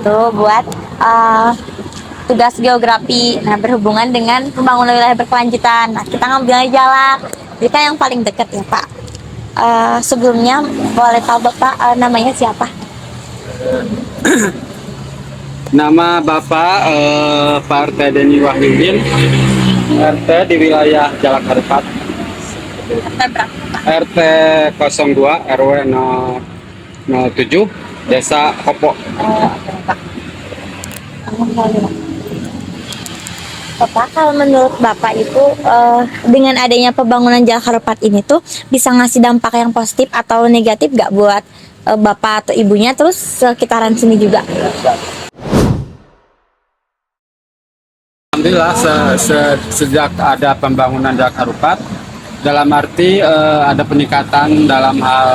itu buat tugas geografi. Nah, berhubungan dengan pembangunan wilayah berkelanjutan. Nah, kita ngambilnya Jalak. Jadi kan yang paling dekat ya, Pak. Sebelumnya boleh tahu Bapak namanya siapa? Nama Bapak Pak RT Deni Wahyudin, RT di wilayah Jalak Harupat, RT 02 RW 007 Desa Kopo. Oke, Pak. Bapak, kalau menurut Bapak itu dengan adanya pembangunan Jalak Harupat ini tuh bisa ngasih dampak yang positif atau negatif nggak buat Bapak atau ibunya, terus sekitaran sini juga? Alhamdulillah sejak ada pembangunan Jalak Harupat, dalam arti ada peningkatan dalam hal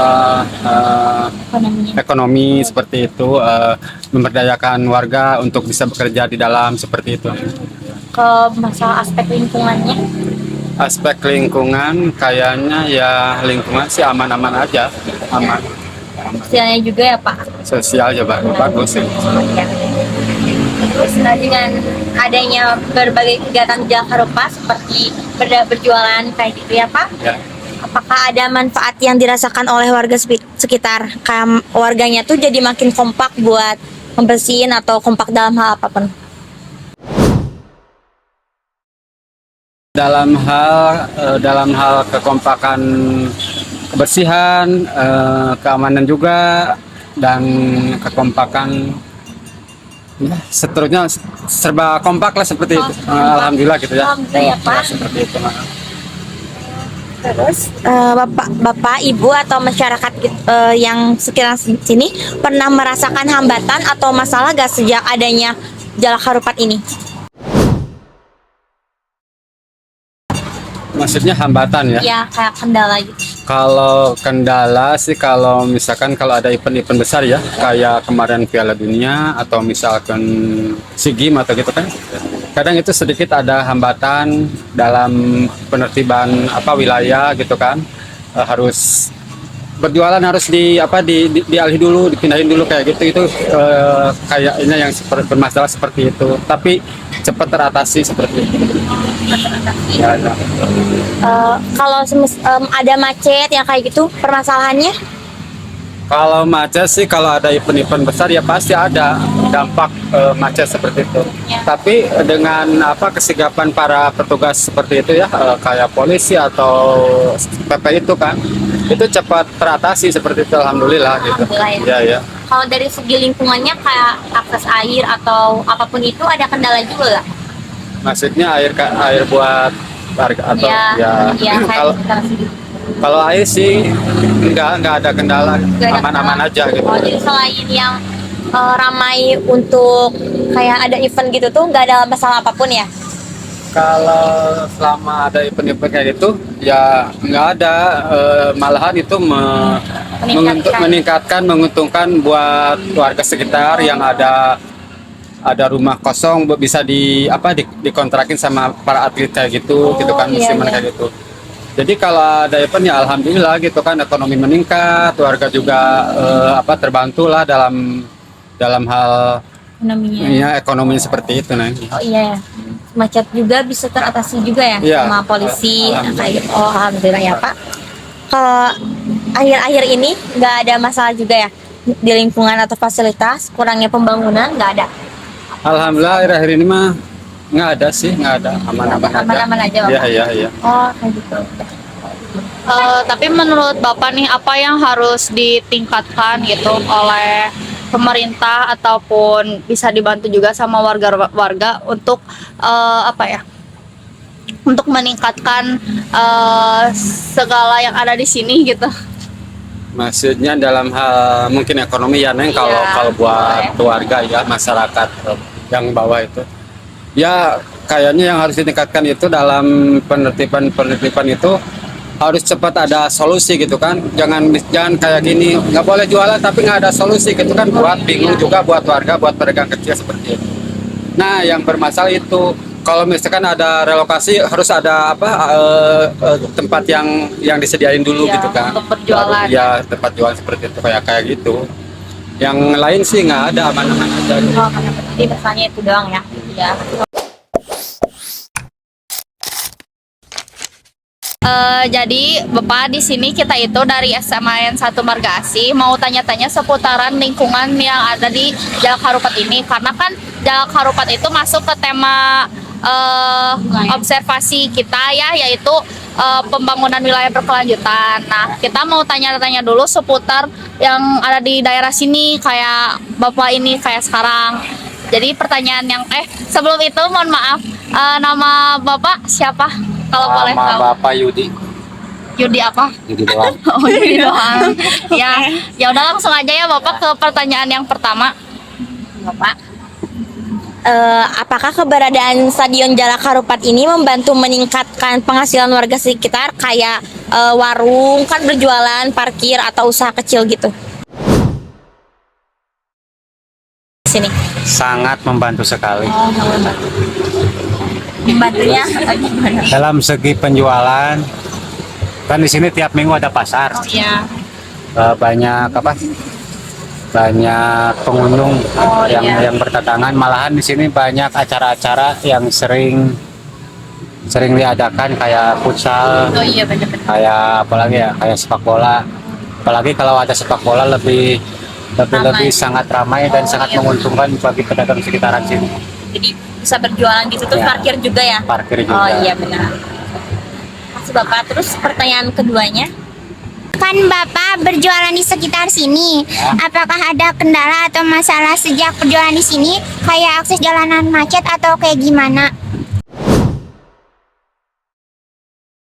ekonomi seperti itu, memberdayakan warga untuk bisa bekerja di dalam seperti itu. Ke masalah aspek lingkungannya? Aspek lingkungan kayaknya ya lingkungan sih aman-aman aja, aman. Sosialnya juga ya Pak? Sosial ya bagus sih. Ya. Terus dengan adanya berbagai kegiatan Jalak Harupat seperti berjualan kayak gitu ya Pak? Ya. Apakah ada manfaat yang dirasakan oleh warga sekitar? Kayak warganya tuh jadi makin kompak buat membersihin atau kompak dalam hal apapun? Dalam hal kekompakan, kebersihan, keamanan juga, dan kekompakan, ya, seterusnya serba kompak lah seperti itu. Alhamdulillah gitu ya. Alhamdulillah ya Pak. Seperti itu. Terus Bapak, Ibu atau masyarakat yang sekitar sini pernah merasakan hambatan atau masalah gak sejak adanya Jalak Harupat ini? Maksudnya hambatan ya? Ya, kayak kendala gitu. Kalau kendala sih, kalau misalkan kalau ada event-event besar ya, kayak kemarin Piala Dunia atau misalkan SEA Games atau gitu kan, kadang itu sedikit ada hambatan dalam penertiban wilayah gitu kan. Harus berjualan harus dialih dulu, dipindahin dulu kayak gitu. Itu kayaknya yang bermasalah seperti itu, tapi cepat teratasi seperti itu. Ya, ya. Kalau ada macet yang kayak gitu, permasalahannya? Kalau macet sih, kalau ada event-event besar ya pasti ada dampak macet seperti itu. Ya. Tapi dengan kesigapan para petugas seperti itu ya, kayak polisi atau PP itu kan, itu cepat teratasi seperti itu, alhamdulillah gitu. Alhamdulillah ya. Ya, ya. Kalau dari segi lingkungannya kayak akses air atau apapun itu ada kendala juga nggak? Maksudnya air buat warga atau Ya, kalau air sih nggak ada kendala, aman-aman aja gitu. Oh, jadi selain yang ramai untuk kayak ada event gitu tuh nggak ada masalah apapun ya? Kalau selama ada event-event kayak gitu ya nggak ada, malahan itu meningkatkan, menguntungkan buat warga sekitar yang ada rumah kosong bisa dikontrakin sama para atlet kayak gitu. Gitu kan, musiman kayak gitu. Jadi kalau ada event ya alhamdulillah gitu kan, ekonomi meningkat, warga juga terbantu lah dalam hal ekonominya seperti itu nih. Oh iya ya. Macet juga bisa teratasi juga ya, sama polisi kayak gitu. Oh alhamdulillah ya Pak. Kalau akhir-akhir ini nggak ada masalah juga ya di lingkungan atau fasilitas, kurangnya pembangunan nggak ada? Alhamdulillah akhir-akhir ini mah nggak ada sih, nggak ada, aman-aman aja. Iya. Oh kayak gitu. Tapi menurut Bapak nih, apa yang harus ditingkatkan gitu oleh pemerintah ataupun bisa dibantu juga sama warga untuk untuk meningkatkan segala yang ada di sini gitu? Maksudnya dalam hal mungkin ekonomi ya Neng, kalau buat keluarga ya, masyarakat yang bawah itu ya kayaknya yang harus ditingkatkan itu dalam penertiban itu harus cepat ada solusi gitu kan. Jangan kayak gini, nggak boleh jualan tapi nggak ada solusi gitu kan, buat bingung juga buat warga, buat pedagang kecil seperti itu. Nah yang bermasalah itu kalau misalkan ada relokasi harus ada tempat yang disediain dulu gitu kan, untuk berjualan. Ya tempat jualan seperti itu kayak gitu. Yang lain sih nggak ada, aman-aman aja. Oh, jadi masalahnya itu doang ya. Iya. Jadi Bapak di sini kita itu dari SMA N 1 Marga Asih mau tanya-tanya seputaran lingkungan yang ada di Jalak Harupat ini karena kan Jalak Harupat itu masuk ke tema observasi kita ya, yaitu pembangunan wilayah berkelanjutan. Nah, kita mau tanya-tanya dulu seputar yang ada di daerah sini kayak Bapak ini kayak sekarang. Jadi pertanyaan yang sebelum itu mohon maaf, nama Bapak siapa? Kalau boleh tahu. Nama Bapak Yudi. Yudi apa? Yudi doang. Oh, Yudi doang. Ya udah langsung aja ya Bapak ke pertanyaan yang pertama. Bapak, apakah keberadaan Stadion Jalak Harupat ini membantu meningkatkan penghasilan warga sekitar kayak warung kan berjualan, parkir atau usaha kecil gitu? Sini. Sangat membantu sekali. Membantunya gimana? Dalam segi penjualan, kan di sini tiap minggu ada pasar. Oh iya. Banyak apa? Banyak pengunjung yang berdatangan. Malahan di sini banyak acara-acara yang sering diadakan kayak futsal. Oh iya benar-benar. Kayak apalagi ya, kayak sepak bola. Apalagi kalau ada sepak bola lebih sangat ramai dan sangat menguntungkan bagi pedagang sekitaran sini. Jadi bisa berjualan gitu terus Ya. parkir juga ya? Parkir juga. Oh iya benar. Makasih Bapak. Terus pertanyaan keduanya? Kan Bapak berjualan di sekitar sini. Apakah ada kendala atau masalah sejak berjualan di sini? Kayak akses jalanan macet atau kayak gimana?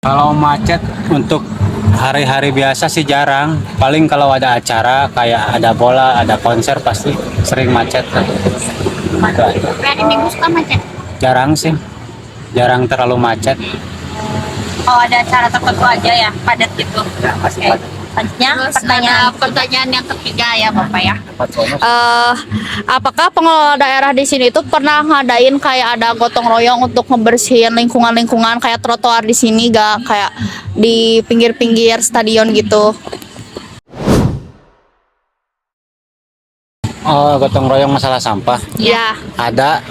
Kalau macet untuk hari-hari biasa sih jarang. Paling kalau ada acara kayak ada bola, ada konser pasti sering macet. Itu aja. Hari Minggu suka macet. Jarang sih. Jarang terlalu macet. Oh ada acara tertentu aja ya, padat gitu. Ya, masih Oke. padat. Selanjutnya Terus pertanyaan ada pertanyaan yang ketiga ya Bapak ya. Bonus. Apakah pengelola daerah di sini itu pernah ngadain kayak ada gotong royong untuk membersihin lingkungan-lingkungan kayak trotoar di sini gak kayak di pinggir-pinggir stadion gitu? Oh, gotong royong masalah sampah. Ya. Ada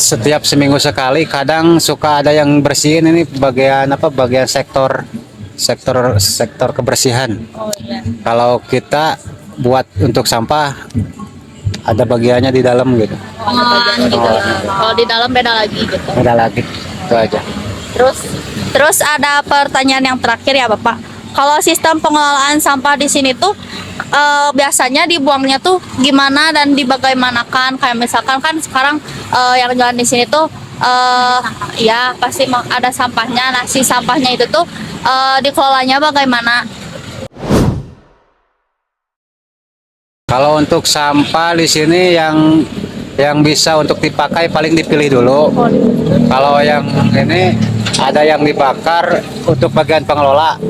setiap seminggu sekali, kadang suka ada yang bersihin ini bagian sektor kebersihan. Oh iya. Kalau kita buat untuk sampah ada bagiannya di dalam gitu. Kalau di dalam beda lagi gitu. Beda lagi. Itu aja. Terus ada pertanyaan yang terakhir ya Bapak. Kalau sistem pengelolaan sampah di sini tuh biasanya dibuangnya tuh gimana dan dibagaimanakan? Kayak misalkan kan sekarang yang jalan di sini tuh ya pasti ada sampahnya. Nah, si sampahnya itu tuh dikelolanya bagaimana? Kalau untuk sampah di sini yang bisa untuk dipakai paling dipilih dulu. Kalau yang ini ada yang dibakar untuk bagian pengelola,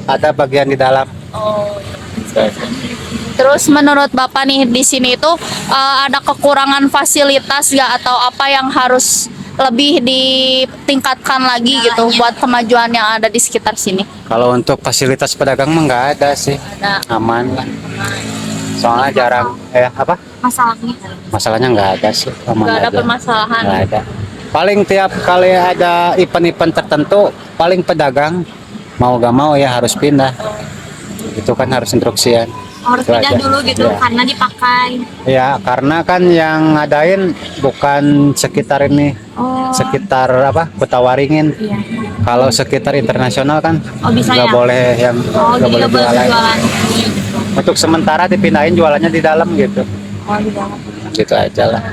ada bagian di dalam. Terus menurut Bapak nih di sini itu ada kekurangan fasilitas ya atau apa yang harus lebih ditingkatkan lagi gitu buat kemajuan yang ada di sekitar sini? Kalau untuk fasilitas pedagang mah nggak ada sih, aman lah. Soalnya jarang, masalahnya nggak ada sih, aman Nggak ada aja. permasalahan. Nggak ada. Paling tiap kali ada event-event tertentu, paling pedagang mau gak mau ya harus pindah. Itu kan harus instruksian. Harus Itu pindah aja. dulu gitu Ya. karena dipakai. Ya, karena kan yang ngadain bukan sekitar ini, sekitar Kota Waringin. Iya. Kalau sekitar internasional kan Bisa nggak ya? boleh yang Oh nggak jadi boleh nggak boleh jualan. jualan. Untuk sementara dipindahin jualannya di dalam gitu. Oh di dalam. Gitu aja lah.